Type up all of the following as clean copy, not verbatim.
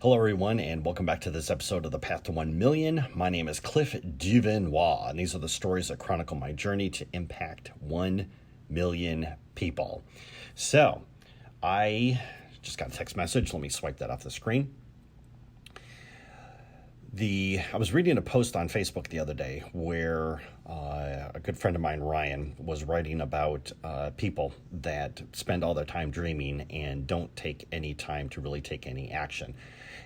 Hello, everyone, and welcome back to this episode of The Path to 1 Million. My name is Cliff Duvernois, and these are the stories that chronicle my journey to impact 1 million people. So, I just got a text message. Let me swipe that off the screen. I was reading a post on Facebook the other day where a good friend of mine, Ryan, was writing about people that spend all their time dreaming and don't take any time to really take any action.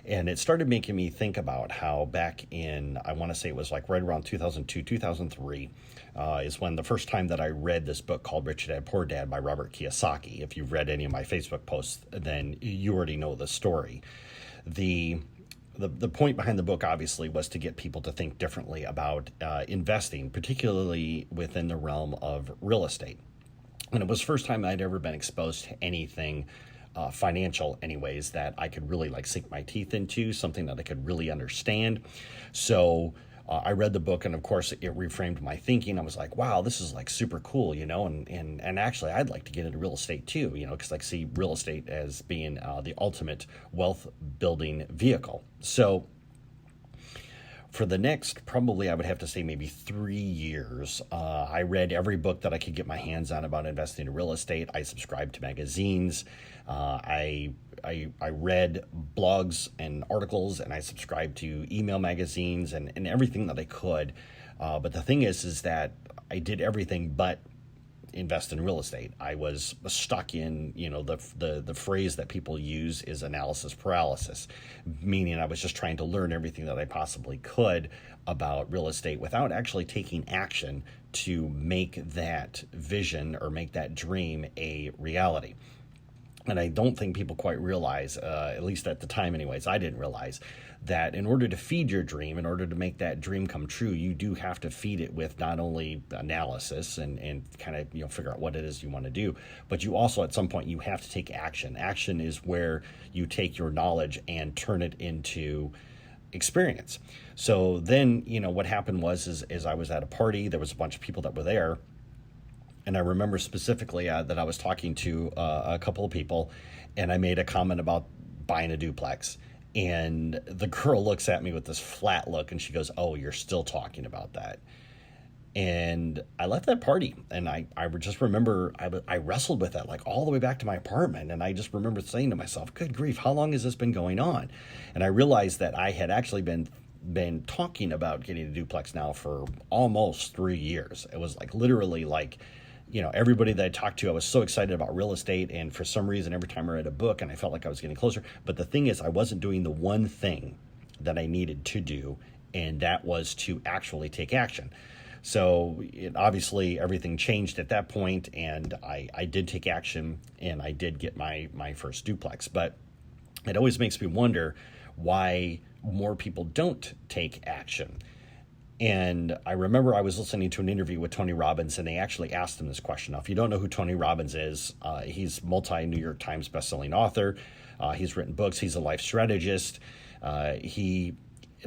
And it started making me think about how back in, I want to say it was like right around 2002, 2003, is when the first time that I read this book called Rich Dad, Poor Dad by Robert Kiyosaki. If you've read any of my Facebook posts, then you already know the story. The point behind the book, obviously, was to get people to think differently about investing, particularly within the realm of real estate. And it was the first time I'd ever been exposed to anything financial, anyways, that I could really sink my teeth into, something that I could really understand. So I read the book, and of course, it reframed my thinking. I was like, wow, this is super cool, and actually, I'd like to get into real estate too, because I see real estate as being the ultimate wealth building vehicle. So for the next, probably I would have to say maybe 3 years, I read every book that I could get my hands on about investing in real estate. I subscribed to magazines. I read blogs and articles, and I subscribed to email magazines and everything that I could. But the thing is that I did everything but invest in real estate. I was stuck in, the phrase that people use is analysis paralysis, meaning I was just trying to learn everything that I possibly could about real estate without actually taking action to make that vision or make that dream a reality. And I don't think people quite realize, at least at the time anyways, I didn't realize that in order to feed your dream, in order to make that dream come true, you do have to feed it with not only analysis and kind of figure out what it is you want to do, but you also at some point you have to take action. Action is where you take your knowledge and turn it into experience. So then, what happened was I was at a party, there was a bunch of people that were there. And I remember specifically that I was talking to a couple of people, and I made a comment about buying a duplex. And the girl looks at me with this flat look, and she goes, "Oh, you're still talking about that." And I left that party, and I just remember I wrestled with that all the way back to my apartment. And I just remember saying to myself, good grief, how long has this been going on? And I realized that I had actually been talking about getting a duplex now for almost 3 years. It was literally everybody that I talked to, I was so excited about real estate, and for some reason, every time I read a book, and I felt like I was getting closer. But the thing is, I wasn't doing the one thing that I needed to do, and that was to actually take action. So obviously, everything changed at that point, and I did take action, and I did get my first duplex. But it always makes me wonder why more people don't take action. And I remember I was listening to an interview with Tony Robbins, and they actually asked him this question. Now, if you don't know who Tony Robbins is, he's multi-New York Times bestselling author. He's written books. He's a life strategist. They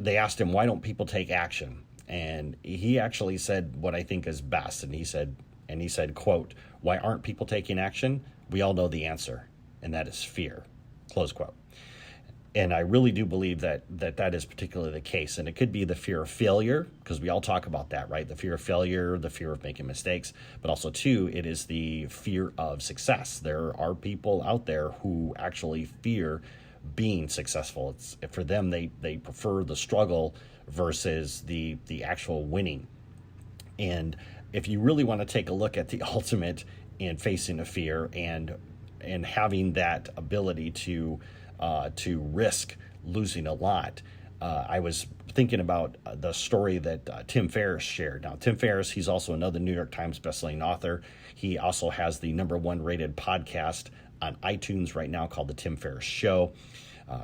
asked him, why don't people take action? And he actually said what I think is best. And he said, quote, "Why aren't people taking action? We all know the answer, and that is fear," close quote. And I really do believe that is particularly the case. And it could be the fear of failure, because we all talk about that, right? The fear of failure, the fear of making mistakes. But also, too, it is the fear of success. There are people out there who actually fear being successful. For them, they prefer the struggle versus the actual winning. And if you really want to take a look at the ultimate in facing a fear and having that ability to risk losing a lot. I was thinking about the story that Tim Ferriss shared. Now, Tim Ferriss, he's also another New York Times bestselling author. He also has the #1 rated podcast on iTunes right now called The Tim Ferriss Show.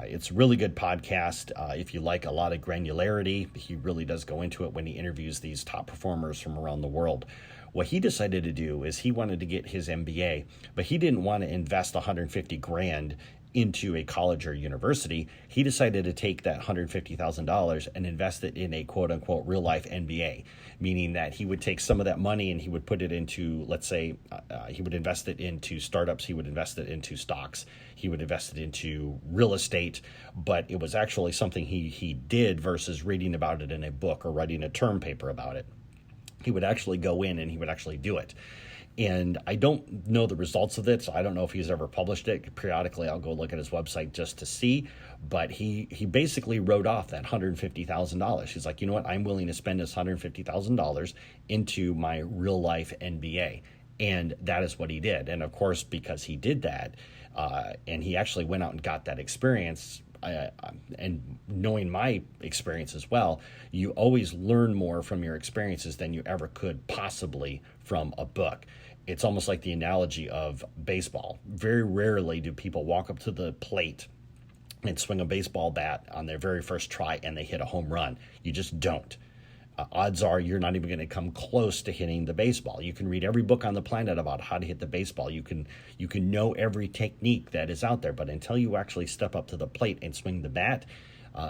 It's a really good podcast. If you like a lot of granularity, he really does go into it when he interviews these top performers from around the world. What he decided to do is he wanted to get his MBA, but he didn't want to invest $150,000 into a college or university. He decided to take that $150,000 and invest it in a quote unquote real life MBA, meaning that he would take some of that money and he would put it into, let's say, he would invest it into startups, he would invest it into stocks, he would invest it into real estate, but it was actually something he did versus reading about it in a book or writing a term paper about it. He would actually go in and he would actually do it. And I don't know the results of it, so I don't know if he's ever published it. Periodically, I'll go look at his website just to see. But he basically wrote off that $150,000. He's like, you know what? I'm willing to spend this $150,000 into my real life MBA. And that is what he did. And of course, because he did that, and he actually went out and got that experience, and knowing my experience as well, you always learn more from your experiences than you ever could possibly from a book. It's almost like the analogy of baseball. Very rarely do people walk up to the plate and swing a baseball bat on their very first try and they hit a home run. You just don't. Odds are you're not even going to come close to hitting the baseball. You can read every book on the planet about how to hit the baseball. You can know every technique that is out there, but until you actually step up to the plate and swing the bat,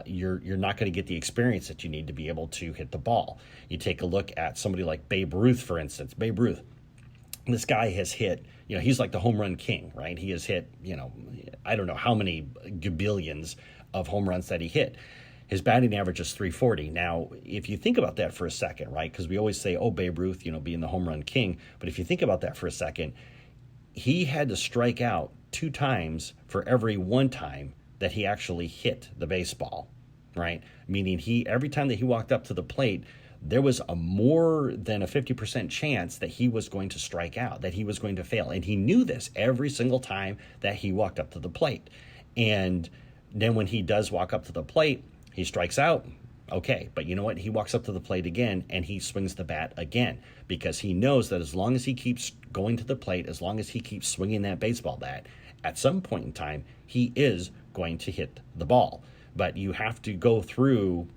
you're not going to get the experience that you need to be able to hit the ball. You take a look at somebody like Babe Ruth, for instance. Babe Ruth, this guy has hit, he's like the home run king, right? He has hit, I don't know how many gabillions of home runs that he hit. His batting average is 340. Now, if you think about that for a second, right? Because we always say, oh, Babe Ruth, being the home run king. But if you think about that for a second, he had to strike out 2 times for every 1 time that he actually hit the baseball, right? Meaning every time that he walked up to the plate, there was a more than a 50% chance that he was going to strike out, that he was going to fail. And he knew this every single time that he walked up to the plate. And then when he does walk up to the plate, he strikes out. Okay, but you know what? He walks up to the plate again and he swings the bat again because he knows that as long as he keeps going to the plate, as long as he keeps swinging that baseball bat, at some point in time, he is going to hit the ball. But you have to go through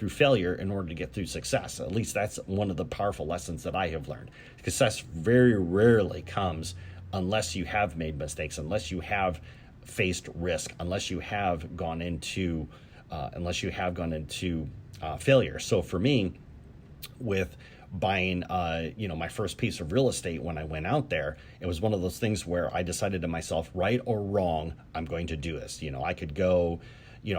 failure in order to get through success. At least that's one of the powerful lessons that I have learned. Success very rarely comes unless you have made mistakes, unless you have faced risk, unless you have gone into failure. So for me, with buying my first piece of real estate, when I went out there, it was one of those things where I decided to myself, right or wrong, I'm going to do this. I could go,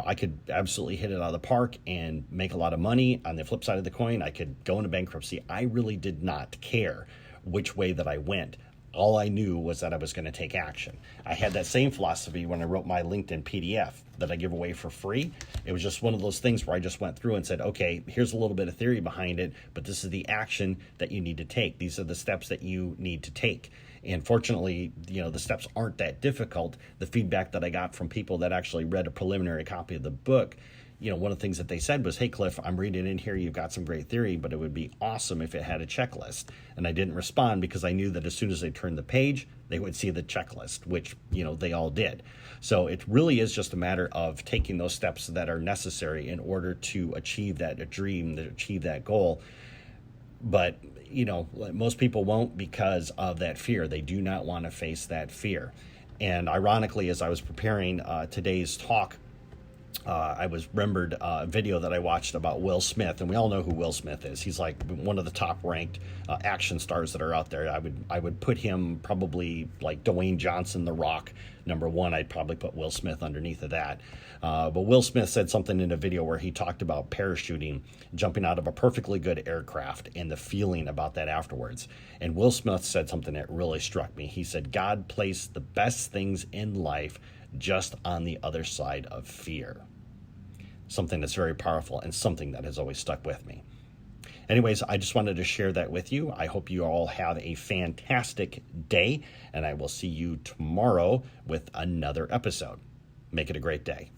I could absolutely hit it out of the park and make a lot of money. On the flip side of the coin, I could go into bankruptcy. I really did not care which way that I went. All I knew was that I was going to take action. I had that same philosophy when I wrote my LinkedIn PDF that I give away for free. It was just one of those things where I just went through and said, okay, here's a little bit of theory behind it, but this is the action that you need to take. These are the steps that you need to take. And fortunately, the steps aren't that difficult. The feedback that I got from people that actually read a preliminary copy of the book, one of the things that they said was, hey, Cliff, I'm reading in here. You've got some great theory, but it would be awesome if it had a checklist. And I didn't respond because I knew that as soon as they turned the page, they would see the checklist, which, they all did. So it really is just a matter of taking those steps that are necessary in order to achieve that dream, to achieve that goal. But, most people won't because of that fear. They do not want to face that fear. And ironically, as I was preparing today's talk, I was remembered a video that I watched about Will Smith, and we all know who Will Smith is. He's like one of the top ranked action stars that are out there. I would put him probably like Dwayne Johnson, The Rock, number 1. I'd probably put Will Smith underneath of that. But Will Smith said something in a video where he talked about parachuting, jumping out of a perfectly good aircraft, and the feeling about that afterwards. And Will Smith said something that really struck me. He said, God placed the best things in life just on the other side of fear. Something that's very powerful and something that has always stuck with me. Anyways, I just wanted to share that with you. I hope you all have a fantastic day, and I will see you tomorrow with another episode. Make it a great day.